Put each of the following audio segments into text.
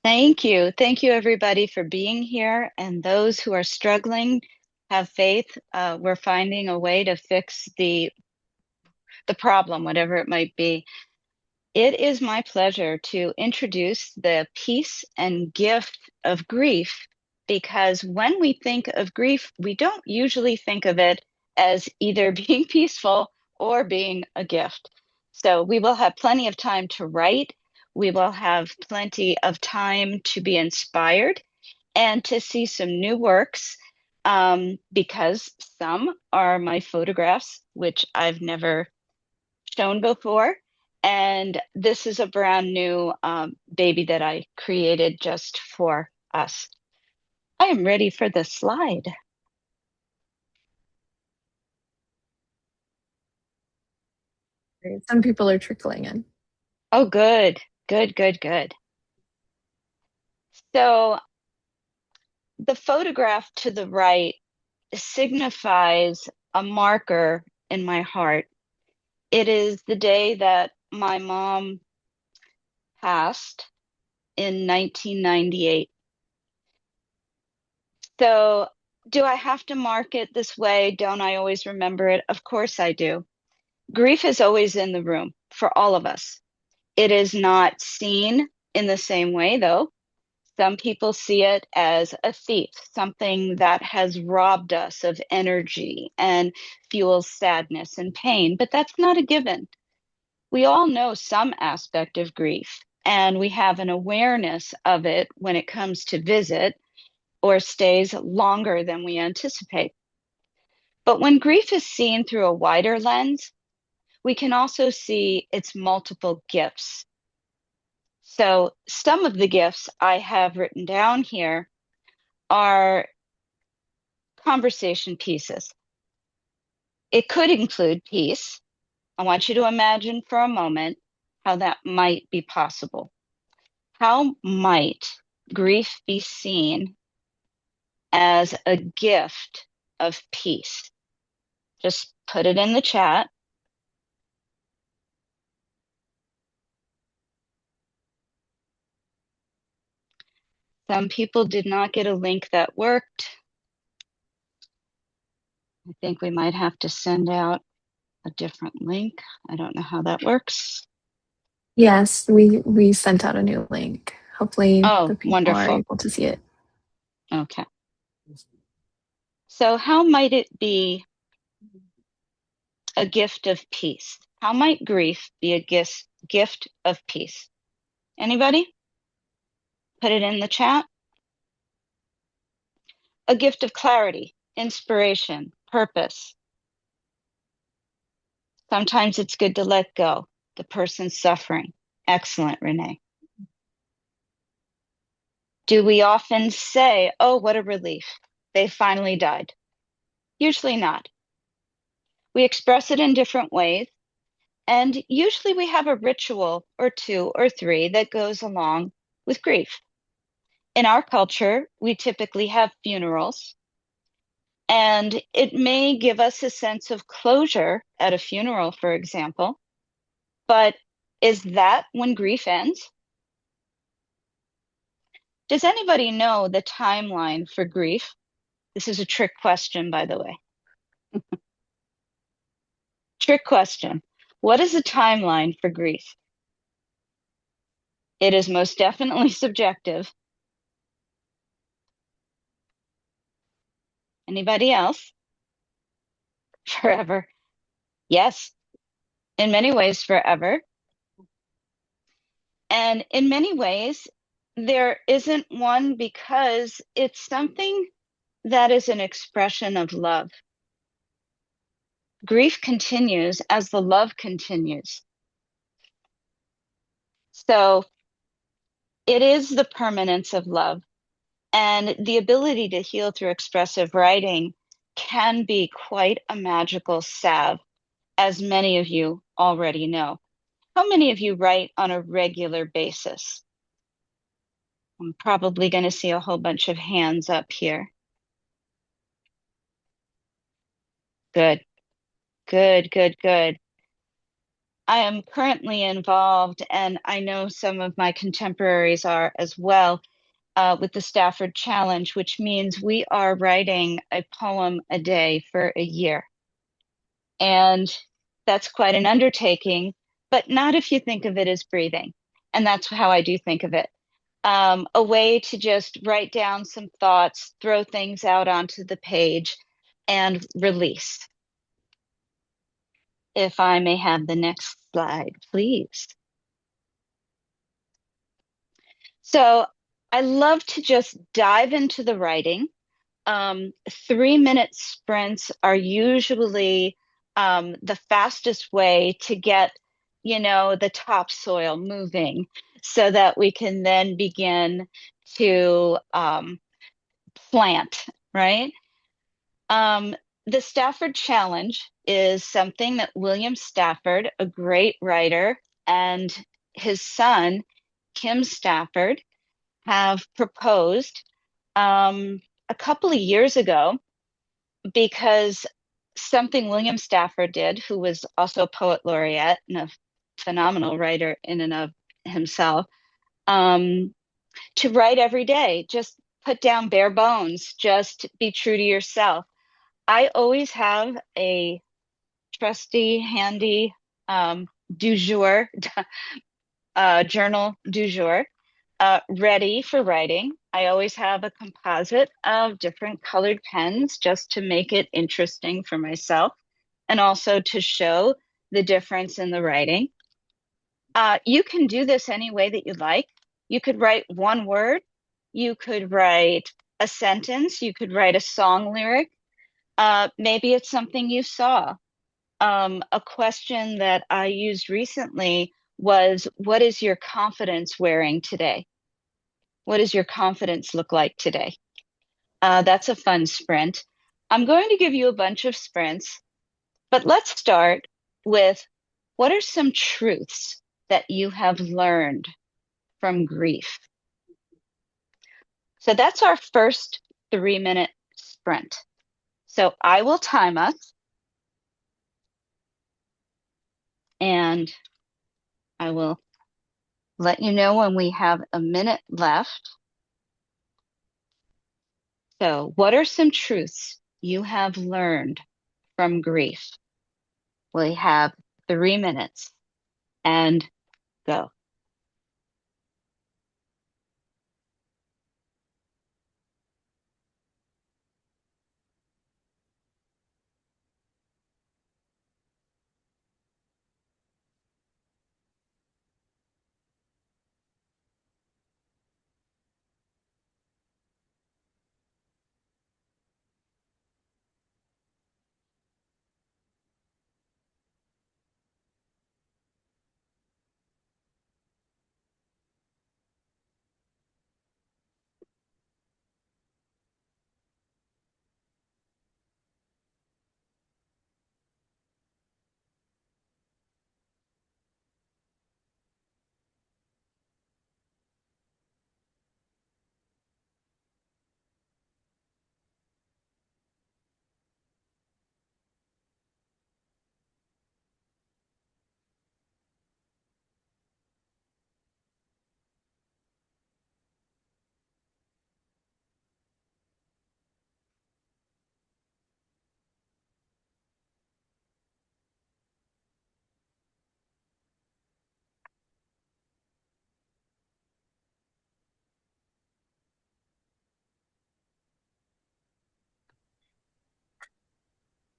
Thank you. Thank you, everybody, for being here. And those who are struggling, have faith. We're finding a way to fix the problem, whatever it might be. It is my pleasure to introduce the peace and gift of grief, because when we think of grief, we don't usually think of it as either being peaceful or being a gift. So we will have plenty of time to write. We will have plenty of time to be inspired and to see some new works, because some are my photographs, which I've never shown before. And this is a brand new baby that I created just for us. I am ready for the slide. Great. Some people are trickling in. Oh, good, good, good, good. So the photograph to the right signifies a marker in my heart. It is the day that my mom passed in 1998. So, do I have to mark it this way? Don't I always remember it? Of course I do. Grief is always in the room for all of us. It is not seen in the same way, though. Some people see it as a thief, something that has robbed us of energy and fuels sadness and pain, but that's not a given. We all know some aspect of grief, and we have an awareness of it when it comes to visit or stays longer than we anticipate. But when grief is seen through a wider lens, we can also see its multiple gifts. So, some of the gifts I have written down here are conversation pieces. It could include peace. I want you to imagine for a moment how that might be possible. How might grief be seen as a gift of peace? Just put it in the chat. Some people did not get a link that worked. I think we might have to send out a different link. I don't know how that works. Yes, we sent out a new link. Hopefully Oh, the people are wonderful. able to see it. Okay. So, how might it be a gift of peace? How might grief be a gift of peace? Anybody? Put it in the chat. A gift of clarity, inspiration, purpose. Sometimes it's good to let go. The person's suffering. Excellent, Renee. Do we often say, oh, what a relief, they finally died? Usually not. We express it in different ways, and usually we have a ritual or two or three that goes along with grief. In our culture, we typically have funerals, and it may give us a sense of closure at a funeral, for example. But is that when grief ends? Does anybody know the timeline for grief? This is a trick question, by the way. Trick question. What is the timeline for grief? It is most definitely subjective. Anybody else? Forever. Yes, in many ways, forever. And in many ways, there isn't one because it's something that is an expression of love. Grief continues as the love continues. So it is the permanence of love, and the ability to heal through expressive writing can be quite a magical salve, as many of you already know. How many of you write on a regular basis? I'm probably going to see a whole bunch of hands up here. Good, good, good, good. I am currently involved, and I know some of my contemporaries are as well, with the Stafford Challenge, which means we are writing a poem a day for a year. And that's quite an undertaking, but not if you think of it as breathing. And that's how I do think of it. A way to just write down some thoughts, throw things out onto the page, and release. If I may have the next slide, please. So I love to just dive into the writing. 3 minute sprints are usually the fastest way to get, the topsoil moving so that we can then begin to plant, right? Um, the Stafford Challenge is something that William Stafford, a great writer, and his son, Kim Stafford, have proposed a couple of years ago because something William Stafford did, who was also a poet laureate and a phenomenal writer in and of himself, um, to write every day, just put down bare bones, just be true to yourself. I always have a trusty, handy du jour, journal du jour, ready for writing. I always have a composite of different colored pens just to make it interesting for myself and also to show the difference in the writing. You can do this any way that you like. You could write one word, you could write a sentence, you could write a song lyric. Maybe it's something you saw. A question that I used recently was, what is your confidence wearing today? What does your confidence look like today? That's a fun sprint. I'm going to give you a bunch of sprints, but let's start with what are some truths that you have learned from grief? So that's our first 3 minute sprint. So I will time us and I will let you know when we have a minute left. So, what are some truths you have learned from grief? We have 3 minutes and go.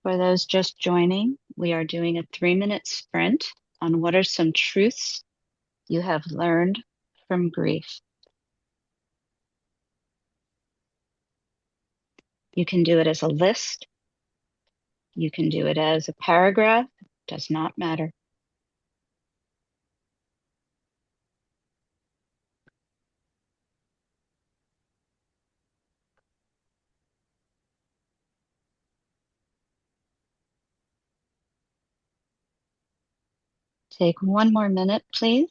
For those just joining, we are doing a 3 minute sprint on what are some truths you have learned from grief. You can do it as a list, you can do it as a paragraph, does not matter. Take one more minute, please.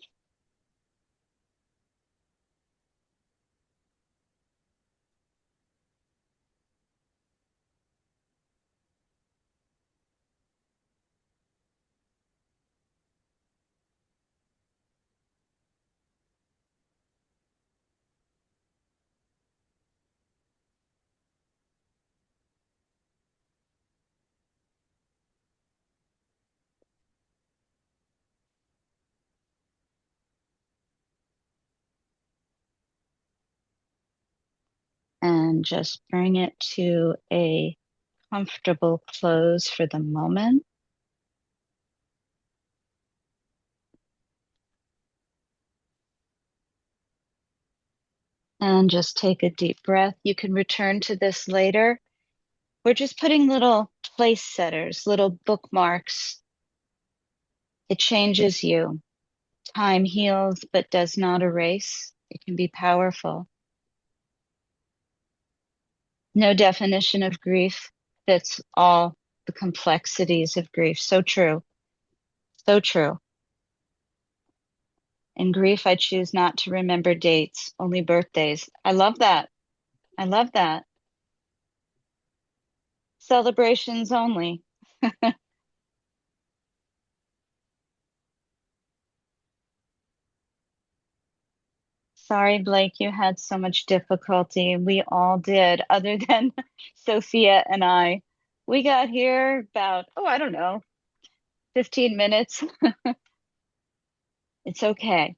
and just bring it to a comfortable close for the moment. And just take a deep breath. You can return to this later. We're just putting little place setters, little bookmarks. It changes you. Time heals, but does not erase. It can be powerful. No definition of grief fits all the complexities of grief. So true. So true. In grief, I choose not to remember dates, only birthdays. I love that. I love that. Celebrations only. Sorry, Blake, you had so much difficulty. We all did, other than Sophia and I. We got here about, oh, I don't know, 15 minutes. It's okay.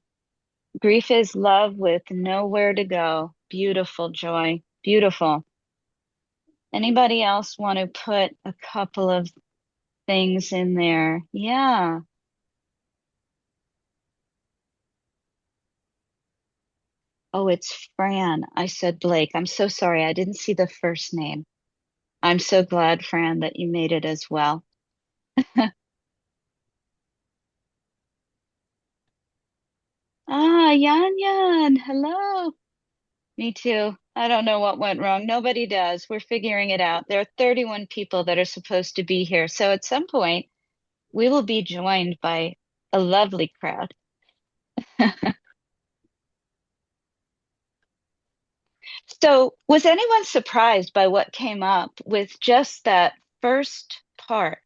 Grief is love with nowhere to go. Beautiful, Joy. Beautiful. Anybody else want to put a couple of things in there? Yeah. Oh, it's Fran. I said Blake. I'm so sorry. I didn't see the first name. I'm so glad, Fran, that you made it as well. Ah, Yan Yan. Hello. Me too. I don't know what went wrong. Nobody does. We're figuring it out. There are 31 people that are supposed to be here. So at some point, we will be joined by a lovely crowd. So, was anyone surprised by what came up with just that first part?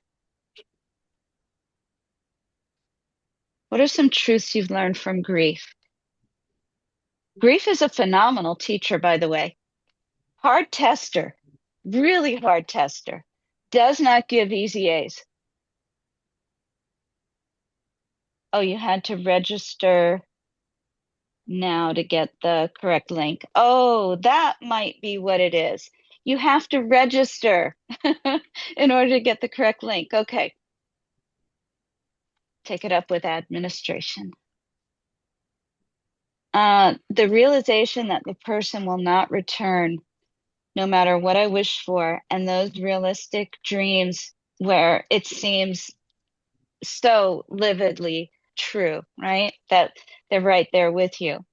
What are some truths you've learned from grief? Grief is a phenomenal teacher, by the way. Hard tester, really hard tester. Does not give easy A's. Oh, you had to register now to get the correct link. Oh, that might be what it is. You have to register in order to get the correct link. Okay, take it up with administration. The realization that the person will not return no matter what I wish for, and those realistic dreams where it seems so lividly true, right? That they're right there with you.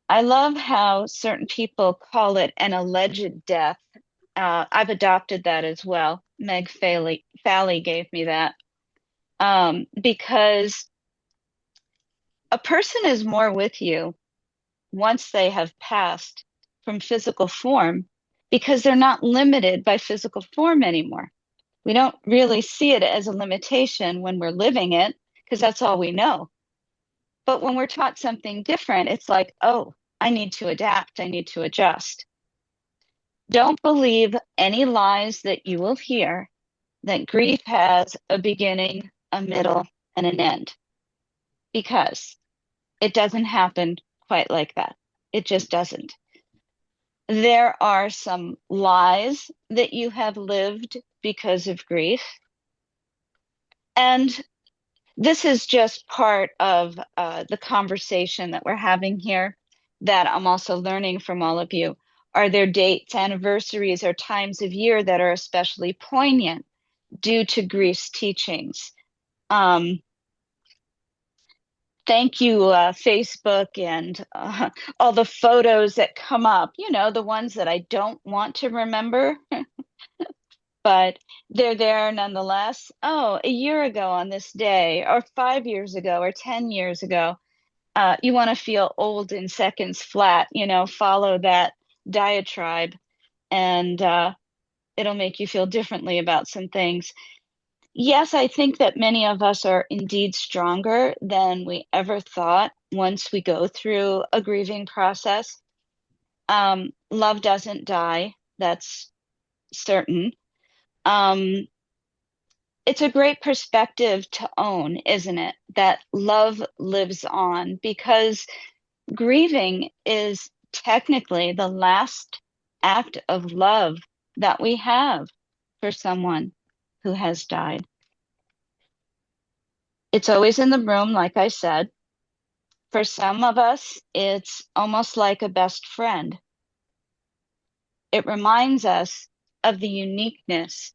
I love how certain people call it an alleged death. I've adopted that as well. Meg Fally gave me that. Because a person is more with you once they have passed from physical form because they're not limited by physical form anymore. We don't really see it as a limitation when we're living it because that's all we know. But when we're taught something different, it's like, oh, I need to adapt, I need to adjust. Don't believe any lies that you will hear that grief has a beginning, a middle, and an end because it doesn't happen quite like that. It just doesn't. There are some lies that you have lived because of grief. And this is just part of the conversation that we're having here that I'm also learning from all of you. Are there dates, anniversaries, or times of year that are especially poignant due to grief's teachings? Um, Thank you, Facebook, and all the photos that come up, you know, the ones that I don't want to remember, but they're there nonetheless. Oh, a year ago on this day, or 5 years ago, or 10 years ago. You want to feel old in seconds flat, you know, follow that diatribe, and it'll make you feel differently about some things. Yes, I think that many of us are indeed stronger than we ever thought once we go through a grieving process. Love doesn't die, that's certain. Um, it's a great perspective to own, isn't it? That love lives on because grieving is technically the last act of love that we have for someone who has died. It's always in the room, like I said. For some of us, it's almost like a best friend. It reminds us of the uniqueness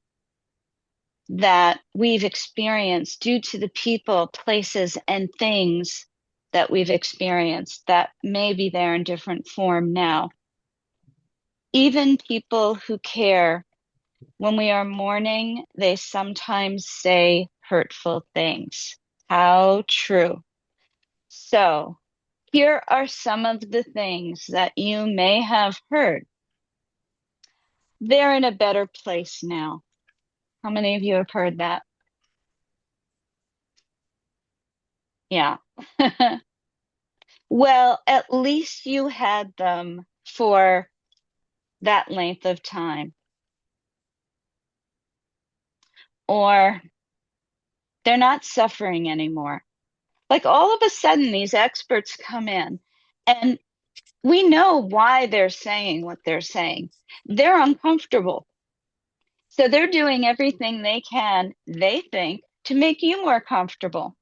that we've experienced due to the people, places, and things that we've experienced that may be there in different form now. Even people who care, when we are mourning, they sometimes say hurtful things. How true. So, here are some of the things that you may have heard. They're in a better place now. How many of you have heard that? Yeah. Well, at least you had them for that length of time. Or they're not suffering anymore. Like all of a sudden, these experts come in and we know why they're saying what they're saying. They're uncomfortable. So they're doing everything they can, they think, to make you more comfortable.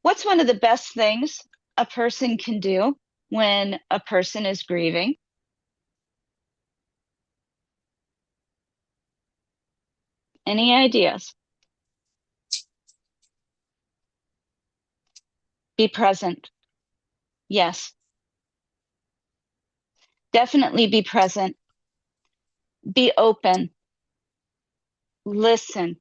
What's one of the best things a person can do when a person is grieving? Any ideas? Be present. Yes, definitely be present. Be open. Listen.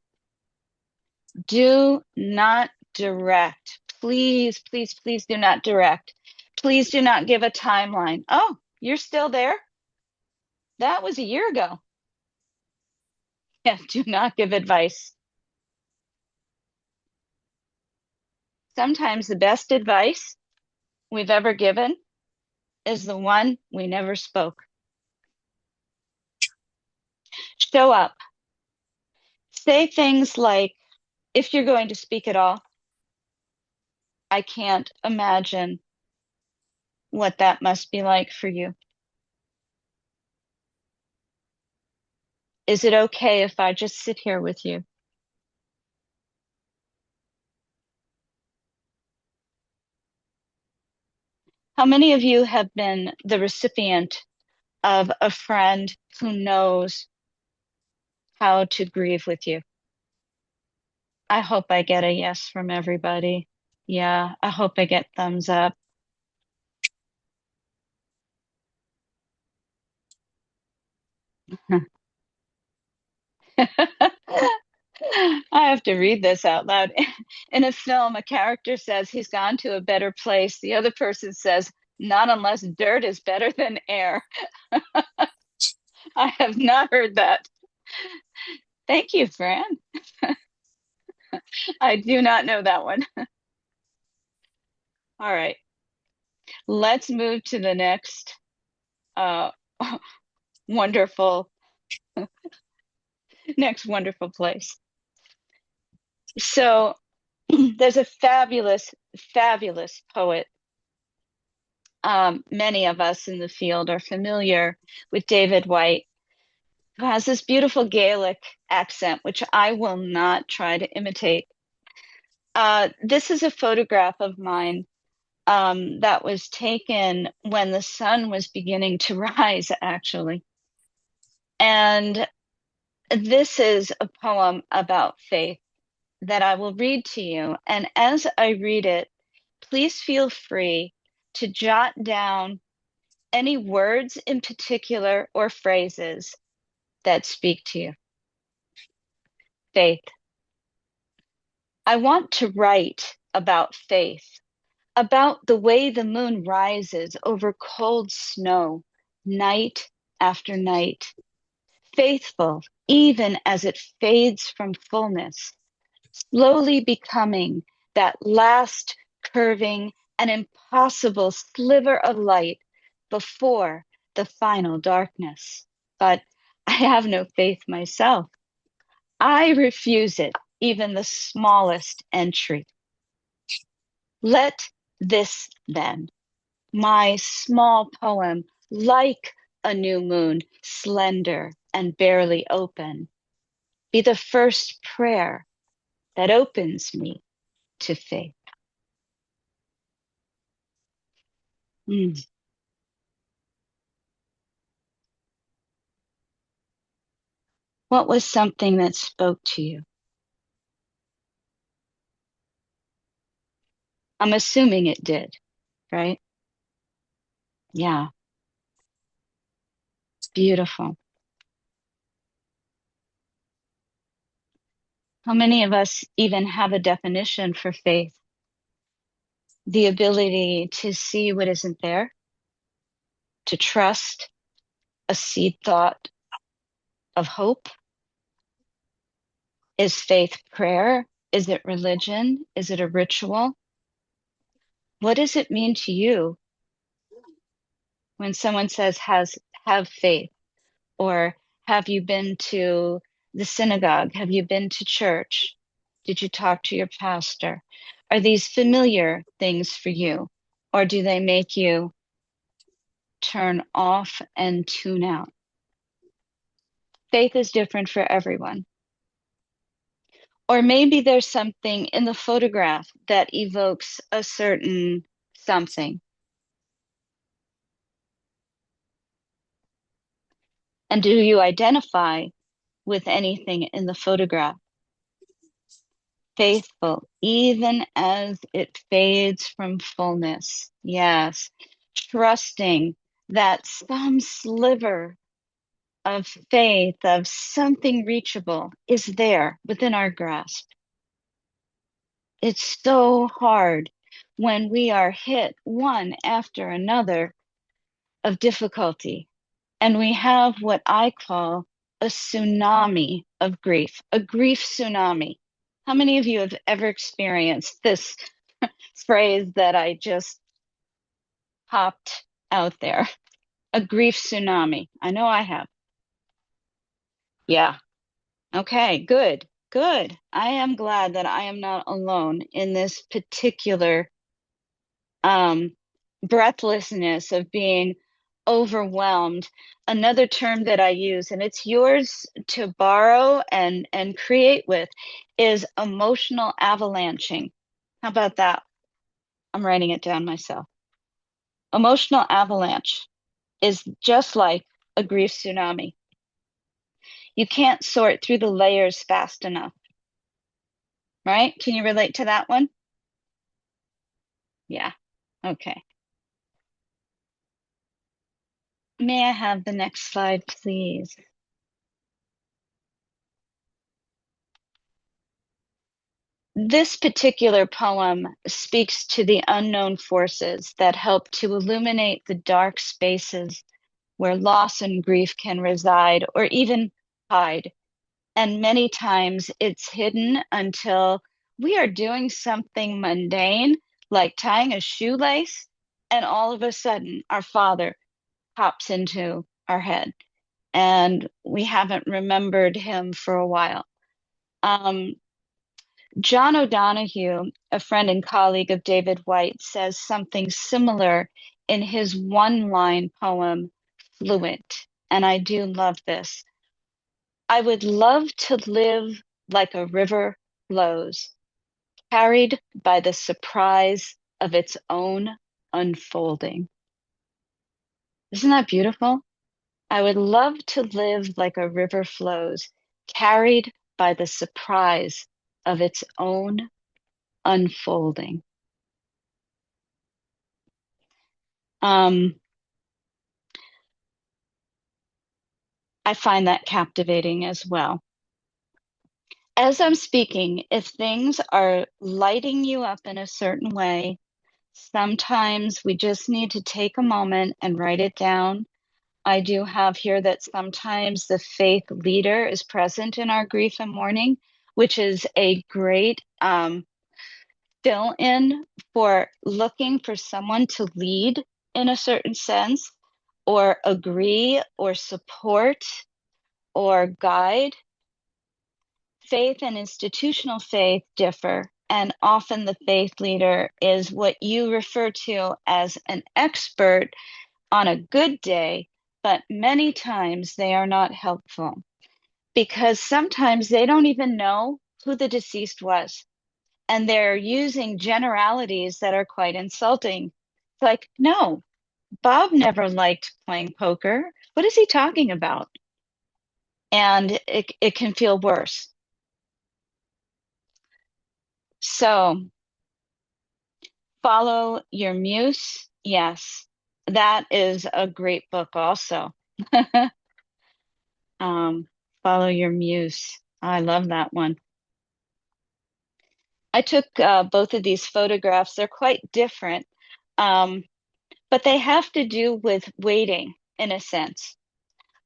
Do not direct. Please, please, please do not direct. Please do not give a timeline. Oh, you're still there? That was a year ago. Yeah, do not give advice. Sometimes the best advice we've ever given is the one we never spoke. Show up. Say things like, if you're going to speak at all, I can't imagine what that must be like for you. Is it okay if I just sit here with you? How many of you have been the recipient of a friend who knows how to grieve with you? I hope I get a yes from everybody. Yeah, I hope I get thumbs up. I have to read this out loud. In a film, a character says he's gone to a better place. The other person says, not unless dirt is better than air. I have not heard that. Thank you, Fran. I do not know that one. All right, let's move to the next uh, wonderful, next wonderful place. So there's a fabulous, fabulous poet. Many of us in the field are familiar with David Whyte, who has this beautiful Gaelic accent, which I will not try to imitate. This is a photograph of mine that was taken when the sun was beginning to rise, actually. And this is a poem about faith that I will read to you. And as I read it, please feel free to jot down any words in particular or phrases that speak to you. Faith. I want to write about faith, about the way the moon rises over cold snow, night after night, faithful even as it fades from fullness, slowly becoming that last curving and impossible sliver of light before the final darkness. But I have no faith myself. I refuse it, even the smallest entry. Let this, then, my small poem, like a new moon, slender and barely open, be the first prayer that opens me to faith. Mm. What was something that spoke to you? I'm assuming it did, right? Yeah, beautiful. How many of us even have a definition for faith? The ability to see what isn't there, to trust a seed thought of hope. Is faith prayer? Is it religion? Is it a ritual? What does it mean to you when someone says have faith? Or have you been to the synagogue? Have you been to church? Did you talk to your pastor? Are these familiar things for you? Or do they make you turn off and tune out? Faith is different for everyone. Or maybe there's something in the photograph that evokes a certain something. And do you identify with anything in the photograph? Faithful, even as it fades from fullness. Yes. Trusting that some sliver of faith, of something reachable, is there within our grasp. It's so hard when we are hit one after another of difficulty, and we have what I call a tsunami of grief, a grief tsunami. How many of you have ever experienced this phrase that I just popped out there? A grief tsunami. I know I have. Yeah. Okay, good. Good. I am glad that I am not alone in this particular um, breathlessness of being overwhelmed. Another term that I use, and it's yours to borrow and create with, is emotional avalanching. How about that? I'm writing it down myself. Emotional avalanche is just like a grief tsunami. You can't sort through the layers fast enough, right? Can you relate to that one? Yeah. Okay. May I have the next slide, please? This particular poem speaks to the unknown forces that help to illuminate the dark spaces where loss and grief can reside or even hide. And many times it's hidden until we are doing something mundane, like tying a shoelace, and all of a sudden our father pops into our head and we haven't remembered him for a while. Um, John O'Donohue, a friend and colleague of David Whyte, says something similar in his one-line poem, Fluent. And I do love this. I would love to live like a river flows, carried by the surprise of its own unfolding. Isn't that beautiful? I would love to live like a river flows, carried by the surprise of its own unfolding. Um, I find that captivating as well. As I'm speaking, if things are lighting you up in a certain way, sometimes we just need to take a moment and write it down. I do have here that sometimes the faith leader is present in our grief and mourning, which is a great fill in for looking for someone to lead in a certain sense, or agree, or support, or guide. Faith and institutional faith differ, and often the faith leader is what you refer to as an expert on a good day, but many times they are not helpful because sometimes they don't even know who the deceased was. And they're using generalities that are quite insulting. It's like, no, Bob never liked playing poker. What is he talking about? And it can feel worse. So follow your muse. Yes, that is a great book also. Um, follow your muse. I love that one. I took both of these photographs. They're quite different, um, but they have to do with waiting in a sense.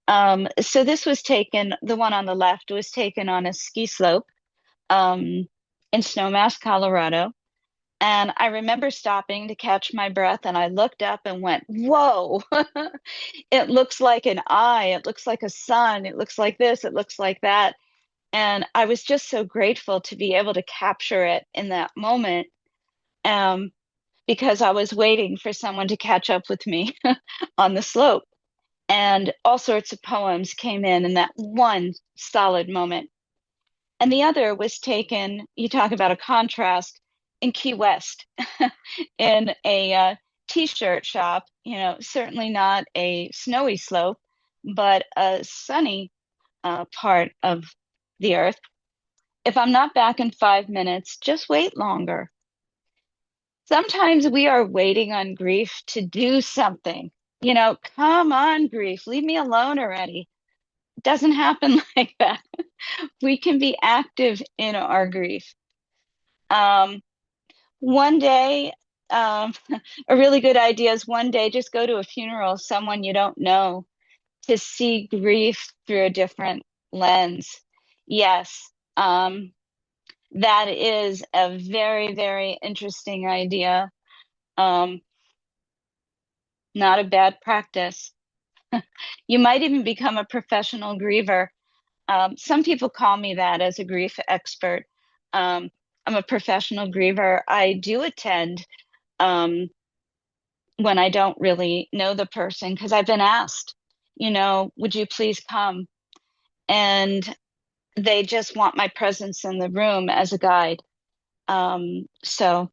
So this was taken, the one on the left was taken on a ski slope um, in Snowmass, Colorado. And I remember stopping to catch my breath, and I looked up and went, whoa, it looks like an eye. It looks like a sun. It looks like this. It looks like that. And I was just so grateful to be able to capture it in that moment um, because I was waiting for someone to catch up with me on the slope. And all sorts of poems came in that one solid moment. And the other was taken, you talk about a contrast, in Key West in a t-shirt shop, certainly not a snowy slope, but a sunny part of the earth. If I'm not back in 5 minutes, just wait longer. Sometimes we are waiting on grief to do something. Come on, grief, leave me alone already. It doesn't happen like that. We can be active in our grief. Um, one day, um, a really good idea is one day just go to a funeral of someone you don't know to see grief through a different lens. Yes, that is a very, very interesting idea. Um, not a bad practice. You might even become a professional griever. Some people call me that as a grief expert. Um, I'm a professional griever. I do attend um, when I don't really know the person because I've been asked, would you please come? And they just want my presence in the room as a guide. So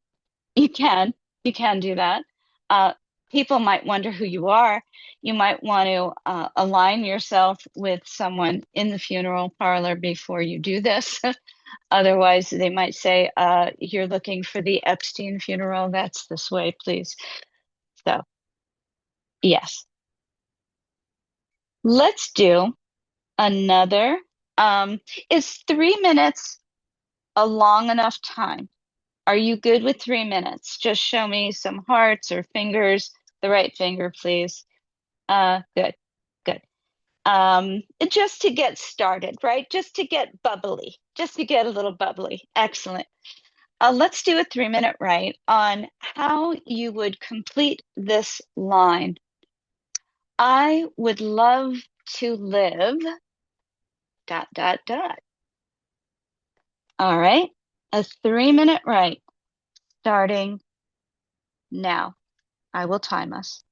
you can, you can do that. Uh, People might wonder who you are. You might want to align yourself with someone in the funeral parlor before you do this. Otherwise, they might say, you're looking for the Epstein funeral. That's this way, please. So, yes. Let's do another. Um, is 3 minutes a long enough time? Are you good with 3 minutes? Just show me some hearts or fingers. The right finger, please. Good, good. Just to get started, right? Just to get bubbly, just to get a little bubbly. Excellent. Let's do a 3 minute right on how you would complete this line. I would love to live, dot, dot, dot. All right. A 3 minute right starting now. I will time us.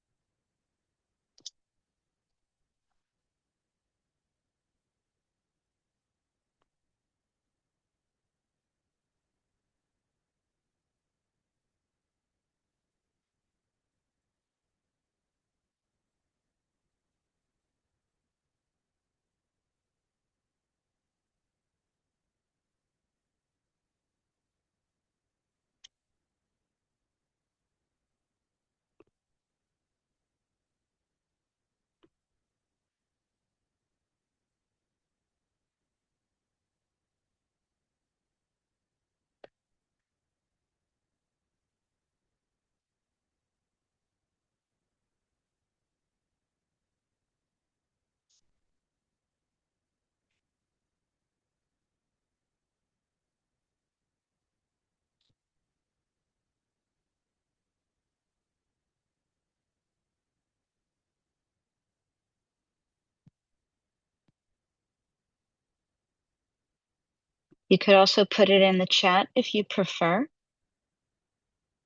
You could also put it in the chat if you prefer.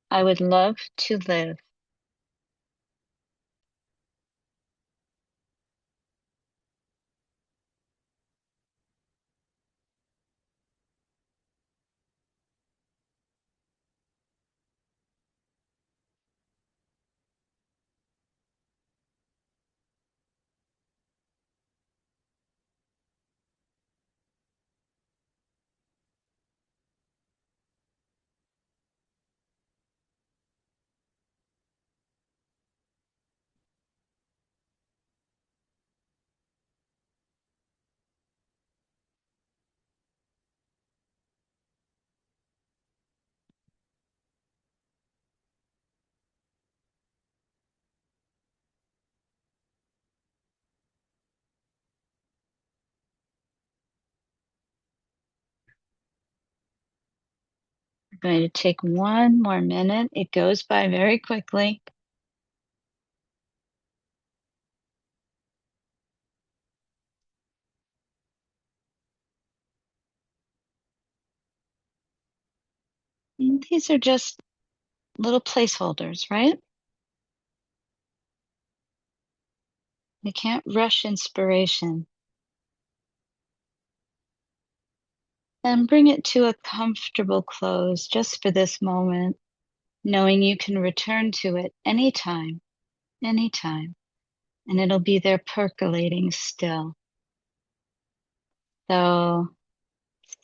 I would love to live. I'm going to take one more minute. It goes by very quickly. And these are just little placeholders, right? We can't rush inspiration. And bring it to a comfortable close just for this moment, knowing you can return to it anytime, anytime, and it'll be there percolating still. So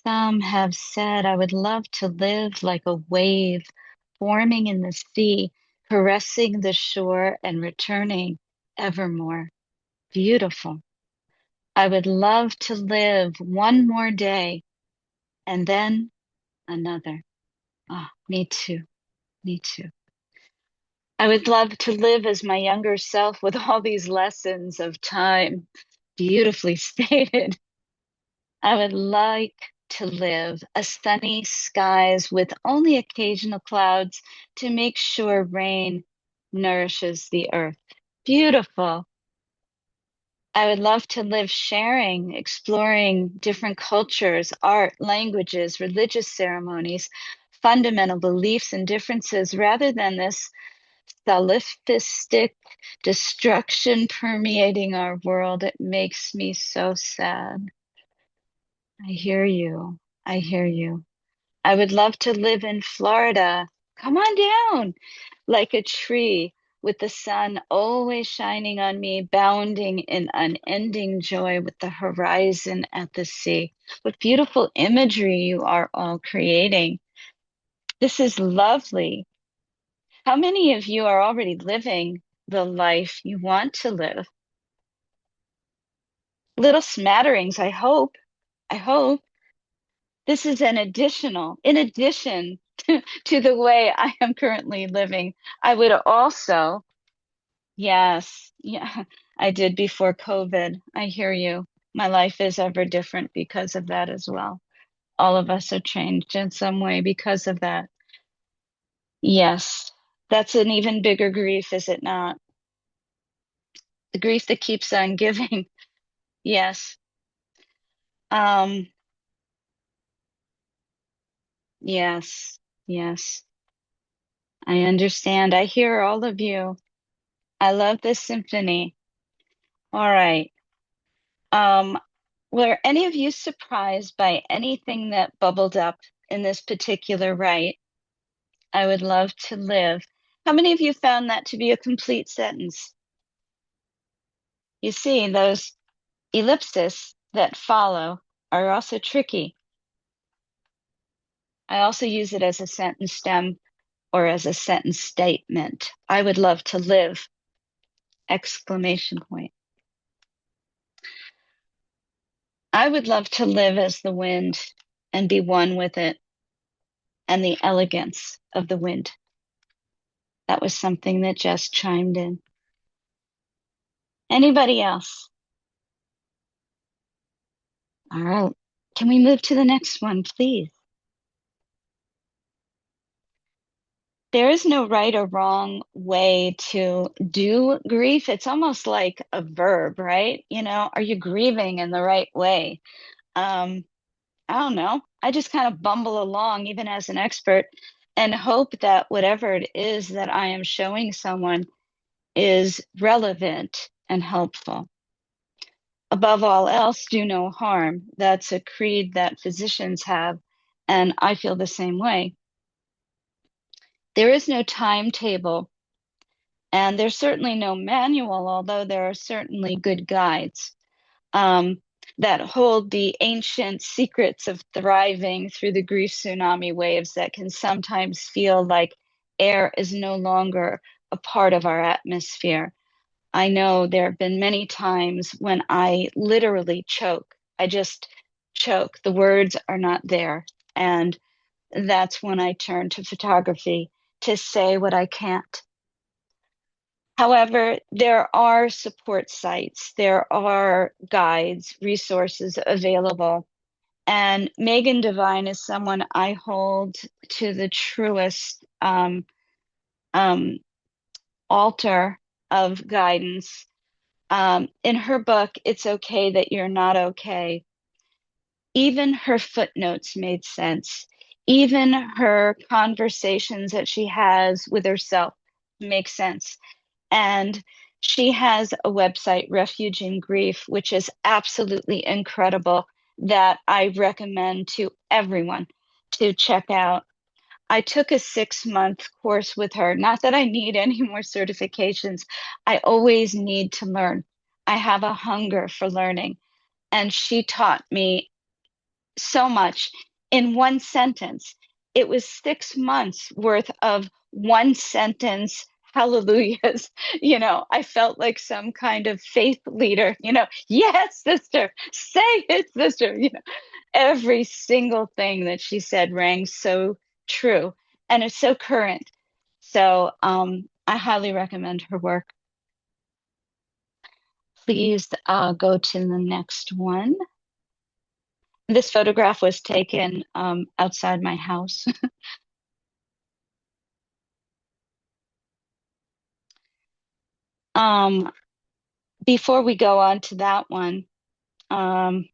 some have said, I would love to live like a wave forming in the sea, caressing the shore and returning evermore. Beautiful. I would love to live one more day and then another. Ah, me too. Me too. I would love to live as my younger self with all these lessons of time. Beautifully stated. I would like to live a sunny skies with only occasional clouds to make sure rain nourishes the earth. Beautiful. I would love to live sharing, exploring different cultures, art, languages, religious ceremonies, fundamental beliefs and differences rather than this salafistic destruction permeating our world. It makes me so sad. I hear you. I hear you. I would love to live in Florida. Come on down, like a tree with the sun always shining on me, bounding in unending joy with the horizon at the sea. What beautiful imagery you are all creating. This is lovely. How many of you are already living the life you want to live? Little smatterings, I hope. I hope. This is in addition to the way I am currently living. I would also, yes, yeah, I did before COVID. I hear you. My life is ever different because of that as well. All of us are changed in some way because of that. Yes, that's an even bigger grief, is it not? The grief that keeps on giving. Yes. Um, yes, yes. I understand. I hear all of you. I love this symphony. All right. Um, were any of you surprised by anything that bubbled up in this particular rite? I would love to live. How many of you found that to be a complete sentence? You see, those ellipses that follow are also tricky. I also use it as a sentence stem or as a sentence statement. I would love to live! Exclamation point. I would love to live as the wind and be one with it and the elegance of the wind. That was something that just chimed in. Anybody else? All right. Can we move to the next one, please? There is no right or wrong way to do grief. It's almost like a verb, right? Are you grieving in the right way? Um, I don't know. I just kind of bumble along, even as an expert, and hope that whatever it is that I am showing someone is relevant and helpful. Above all else, do no harm. That's a creed that physicians have, and I feel the same way. There is no timetable, and there's certainly no manual, although there are certainly good guides um, that hold the ancient secrets of thriving through the grief tsunami waves that can sometimes feel like air is no longer a part of our atmosphere. I know there have been many times when I literally choke. I just choke. The words are not there. And that's when I turn to photography to say what I can't. However, there are support sites, there are guides, resources available, And Megan Devine is someone I hold to the truest um, altar of guidance. In her book, It's Okay That You're Not Okay, even her footnotes made sense. Even her conversations that she has with herself make sense. And she has a website, Refuge in Grief, which is absolutely incredible that I recommend to everyone to check out. I took a 6-month course with her. Not that I need any more certifications. I always need to learn. I have a hunger for learning. And she taught me so much in one sentence. It was 6 months worth of one sentence hallelujahs. I felt like some kind of faith leader, yes, sister, say it, sister. Every single thing that she said rang so true and it's so current. So I highly recommend her work. Please go to the next one. This photograph was taken outside my house. Um, Before we go on to that one, um,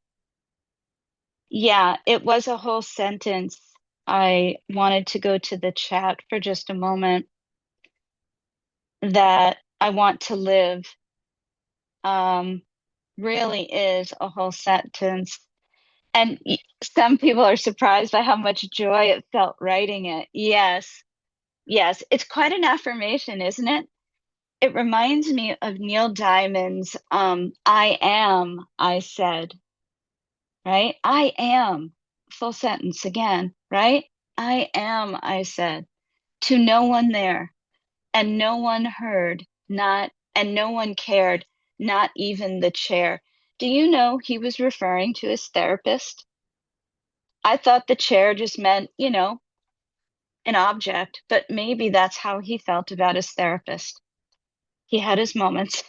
yeah, it was a whole sentence. I wanted to go to the chat for just a moment that I want to live really is a whole sentence. And some people are surprised by how much joy it felt writing it. Yes, yes, it's quite an affirmation, isn't it? It reminds me of Neil Diamond's I am, I said, right? I am, full sentence again, right? I am, I said, to no one there, and no one heard, and no one cared, not even the chair. Do you know he was referring to his therapist? I thought the chair just meant, an object, but maybe that's how he felt about his therapist. He had his moments.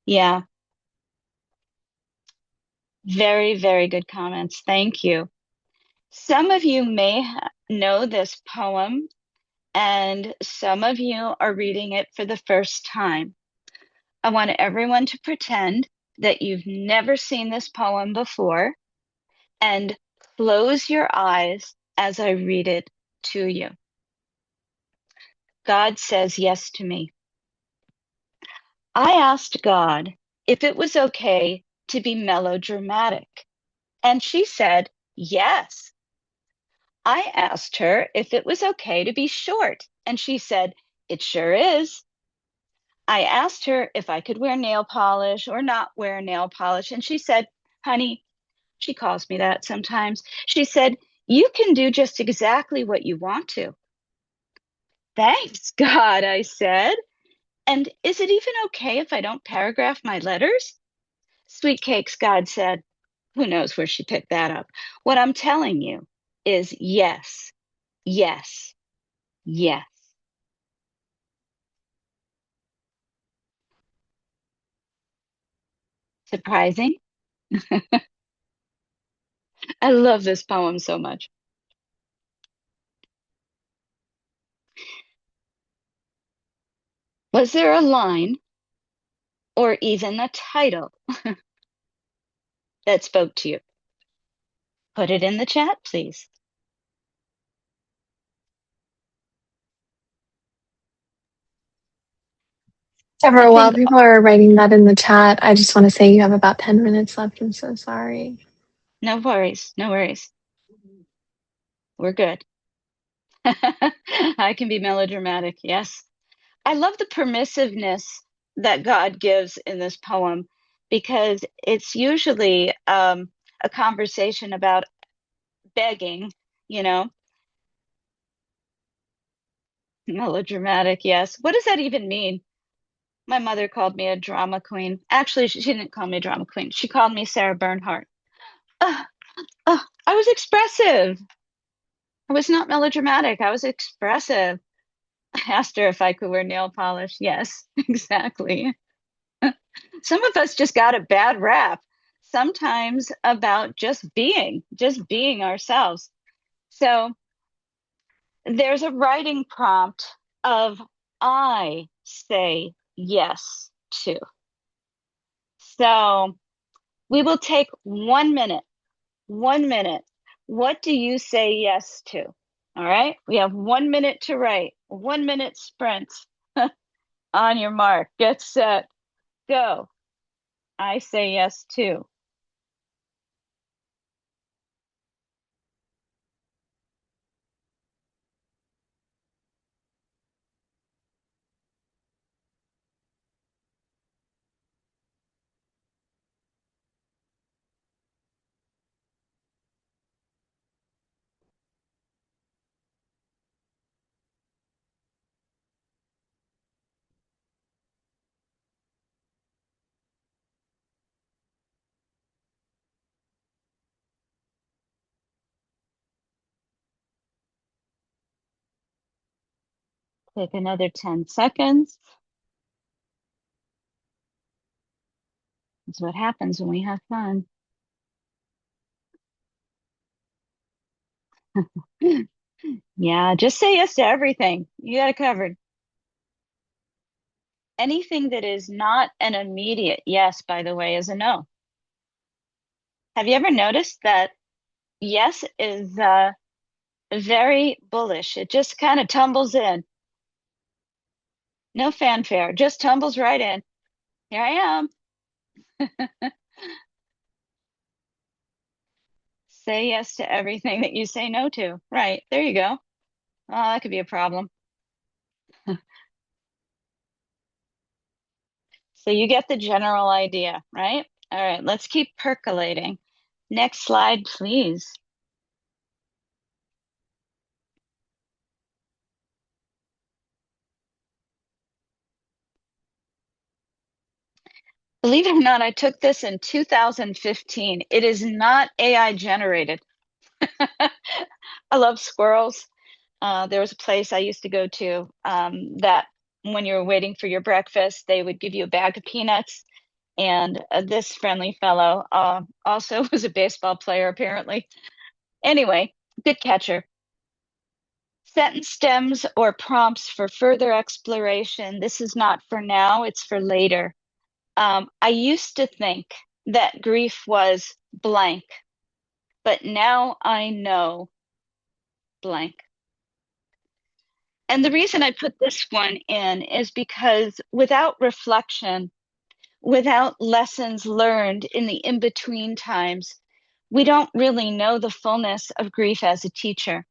Yeah. Very, very good comments. Thank you. Some of you may know this poem, and some of you are reading it for the first time. I want everyone to pretend that you've never seen this poem before and close your eyes as I read it to you. God says yes to me. I asked God if it was okay to be melodramatic, and she said yes. I asked her if it was okay to be short, and she said, it sure is. I asked her if I could wear nail polish or not wear nail polish, and she said, honey, she calls me that sometimes. She said, you can do just exactly what you want to. Thanks, God, I said. And is it even okay if I don't paragraph my letters? Sweet cakes, God said. Who knows where she picked that up? What I'm telling you is yes, yes, yes. Surprising? I love this poem so much. Was there a line or even a title that spoke to you? Put it in the chat, please. I Deborah, while think, people are writing that in the chat, I just want to say you have about 10 minutes left. I'm so sorry. no worries, no worries. We're good. I can be melodramatic, yes. I love the permissiveness that God gives in this poem because it's usually a conversation about begging, you know, melodramatic, yes. What does that even mean? My mother called me a drama queen. Actually, she didn't call me a drama queen. She called me Sarah Bernhardt. Uh, I was expressive. I was not melodramatic. I was expressive. I asked her if I could wear nail polish. Yes, exactly. Some of us just got a bad rap. sometimes about just being ourselves. So there's a writing prompt of I say yes to. So we will take 1 minute. 1 minute. What do you say yes to? All right. We have 1 minute to write. 1 minute sprint. On your mark, get set, go. I say yes to. Take another 10 seconds. That's what happens when we have fun. Yeah, just say yes to everything. You got it covered. Anything that is not an immediate yes, by the way, is a no. Have you ever noticed that yes is very bullish? It just kind of tumbles in. No fanfare, just tumbles right in. Here I am. Say yes to everything that you say no to. Right, there you go. Oh, that could be a problem. So you get the general idea, right? All right, let's keep percolating. Next slide, please. Believe it or not, I took this in 2015. It is not AI generated. I love squirrels. There was a place I used to go to that when you were waiting for your breakfast, they would give you a bag of peanuts. And this friendly fellow also was a baseball player, apparently. Anyway, good catcher. Sentence stems or prompts for further exploration. This is not for now, it's for later. I used to think that grief was blank, but now I know blank. And the reason I put this one in is because without reflection, without lessons learned in the in between times, we don't really know the fullness of grief as a teacher.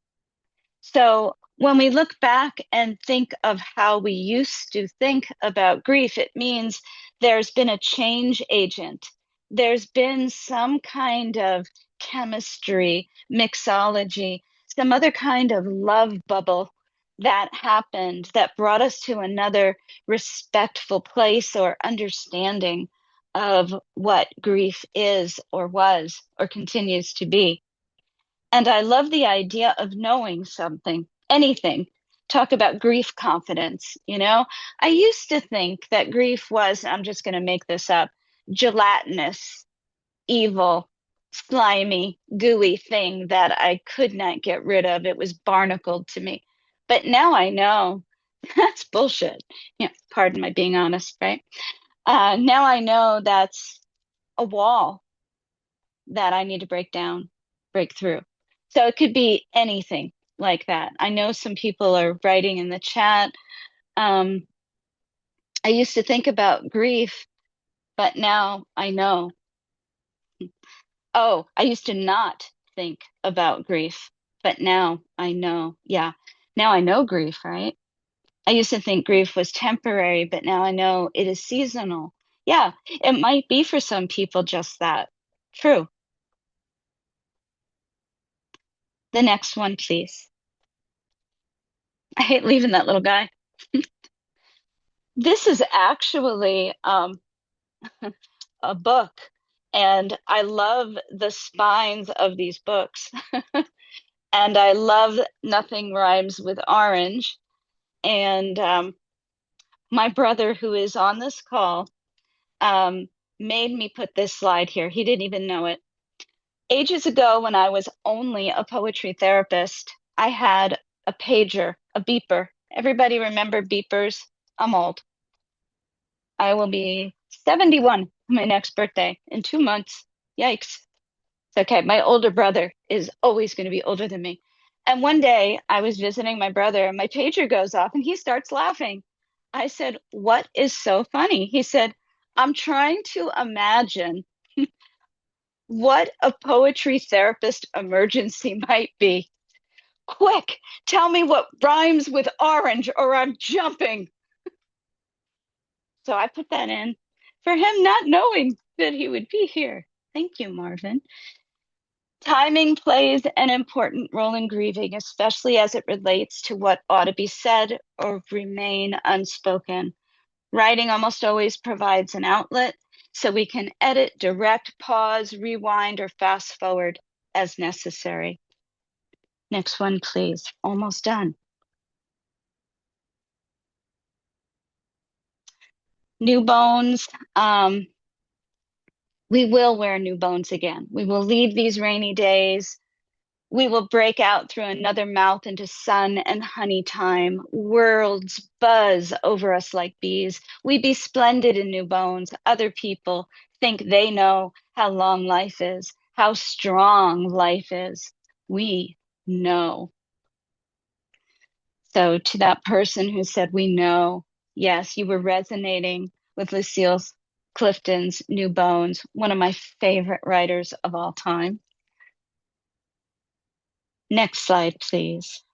So when we look back and think of how we used to think about grief, it means there's been a change agent. There's been some kind of chemistry, mixology, some other kind of love bubble that happened that brought us to another respectful place or understanding of what grief is or was or continues to be. And I love the idea of knowing something, anything. Talk about grief confidence, you know? I used to think that grief was, I'm just going to make this up, gelatinous, evil, slimy, gooey thing that I could not get rid of. It was barnacled to me. But now I know that's bullshit. Yeah, pardon my being honest, right? Now I know that's a wall that I need to break down, break through. So it could be anything like that. I know some people are writing in the chat. Um, I used to think about grief, but now I know. Oh, I used to not think about grief, but now I know. Yeah, now I know grief, right? I used to think grief was temporary, but now I know it is seasonal. Yeah, it might be for some people just that. True. The next one, please. I hate leaving that little guy. This is actually a book, and I love the spines of these books. And I love Nothing Rhymes with Orange. And my brother, who is on this call, um, made me put this slide here. He didn't even know it. Ages ago, when I was only a poetry therapist, I had a pager, a beeper. Everybody remember beepers? I'm old. I will be 71 my next birthday in 2 months. Yikes. It's okay. My older brother is always going to be older than me. And one day I was visiting my brother and my pager goes off and he starts laughing. I said, "What is so funny?" He said, "I'm trying to imagine what a poetry therapist emergency might be. Quick, tell me what rhymes with orange or I'm jumping." So I put that in for him not knowing that he would be here. Thank you, Marvin. Timing plays an important role in grieving, especially as it relates to what ought to be said or remain unspoken. Writing almost always provides an outlet, so we can edit, direct, pause, rewind, or fast forward as necessary. Next one, please. Almost done. New bones. We will wear new bones again. We will leave these rainy days. We will break out through another mouth into sun and honey time. Worlds buzz over us like bees. We be splendid in new bones. Other people think they know how long life is, how strong life is. We know. So, to that person who said, "We know," yes, you were resonating with Lucille Clifton's New Bones, one of my favorite writers of all time. Next slide, please.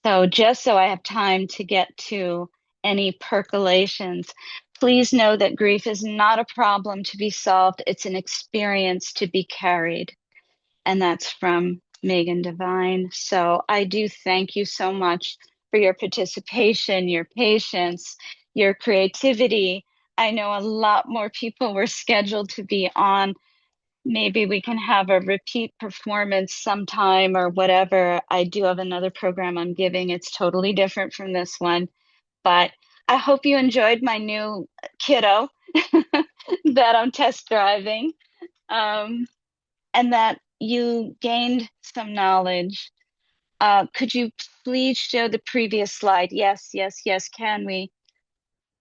So just so I have time to get to any percolations, please know that grief is not a problem to be solved. It's an experience to be carried. And that's from Megan Devine. So I do thank you so much for your participation, your patience, your creativity. I know a lot more people were scheduled to be on. Maybe we can have a repeat performance sometime or whatever. I do have another program I'm giving. It's totally different from this one, but I hope you enjoyed my new kiddo that I'm test driving, and that you gained some knowledge. Could you please show the previous slide? Yes, yes, yes. Can we?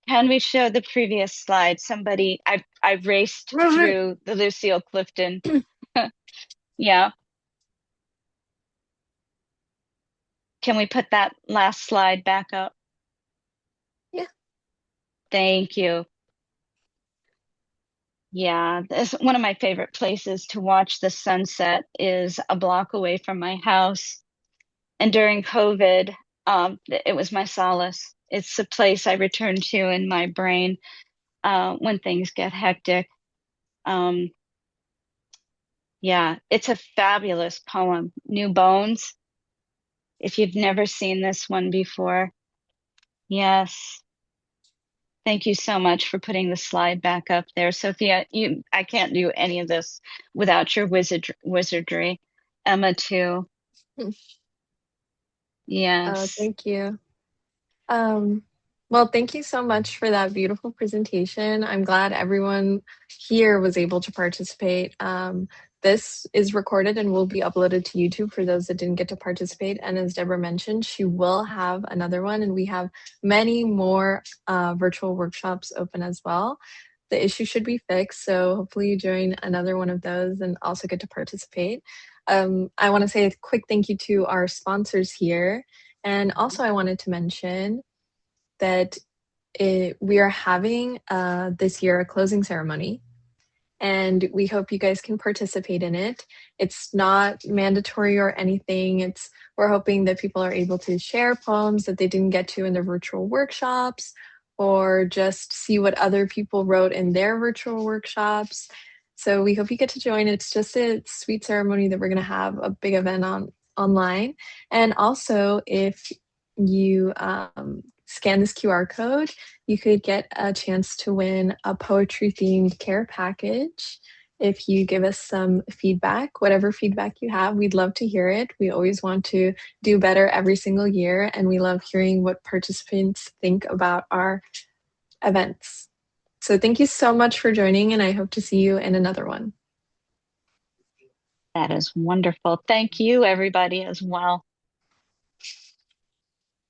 Can we show the previous slide? Somebody, I raced Marvin. through the Lucille Clifton. Yeah. Can we put that last slide back up? Yeah. Thank you. Yeah, this one of my favorite places to watch the sunset is a block away from my house. And during COVID, it was my solace. It's a place I return to in my brain when things get hectic. Um, yeah, it's a fabulous poem, New Bones. If you've never seen this one before, yes. Thank you so much for putting the slide back up there. Sophia, I can't do any of this without your wizardry. Emma too. Oh, Yes. thank you. Um, well, thank you so much for that beautiful presentation. I'm glad everyone here was able to participate. This is recorded and will be uploaded to YouTube for those that didn't get to participate. And as Deborah mentioned, she will have another one, and we have many more virtual workshops open as well. The issue should be fixed, so hopefully you join another one of those and also get to participate. I want to say a quick thank you to our sponsors here. And also, I wanted to mention that we are having this year a closing ceremony, and we hope you guys can participate in it. It's not mandatory or anything. We're hoping that people are able to share poems that they didn't get to in their virtual workshops, or just see what other people wrote in their virtual workshops. So we hope you get to join. It's just a sweet ceremony that we're going to have a big event on online. And also, if you scan this QR code, you could get a chance to win a poetry themed care package. If you give us some feedback, whatever feedback you have, we'd love to hear it. We always want to do better every single year, and we love hearing what participants think about our events. So thank you so much for joining, and I hope to see you in another one. That is wonderful. Thank you, everybody, as well.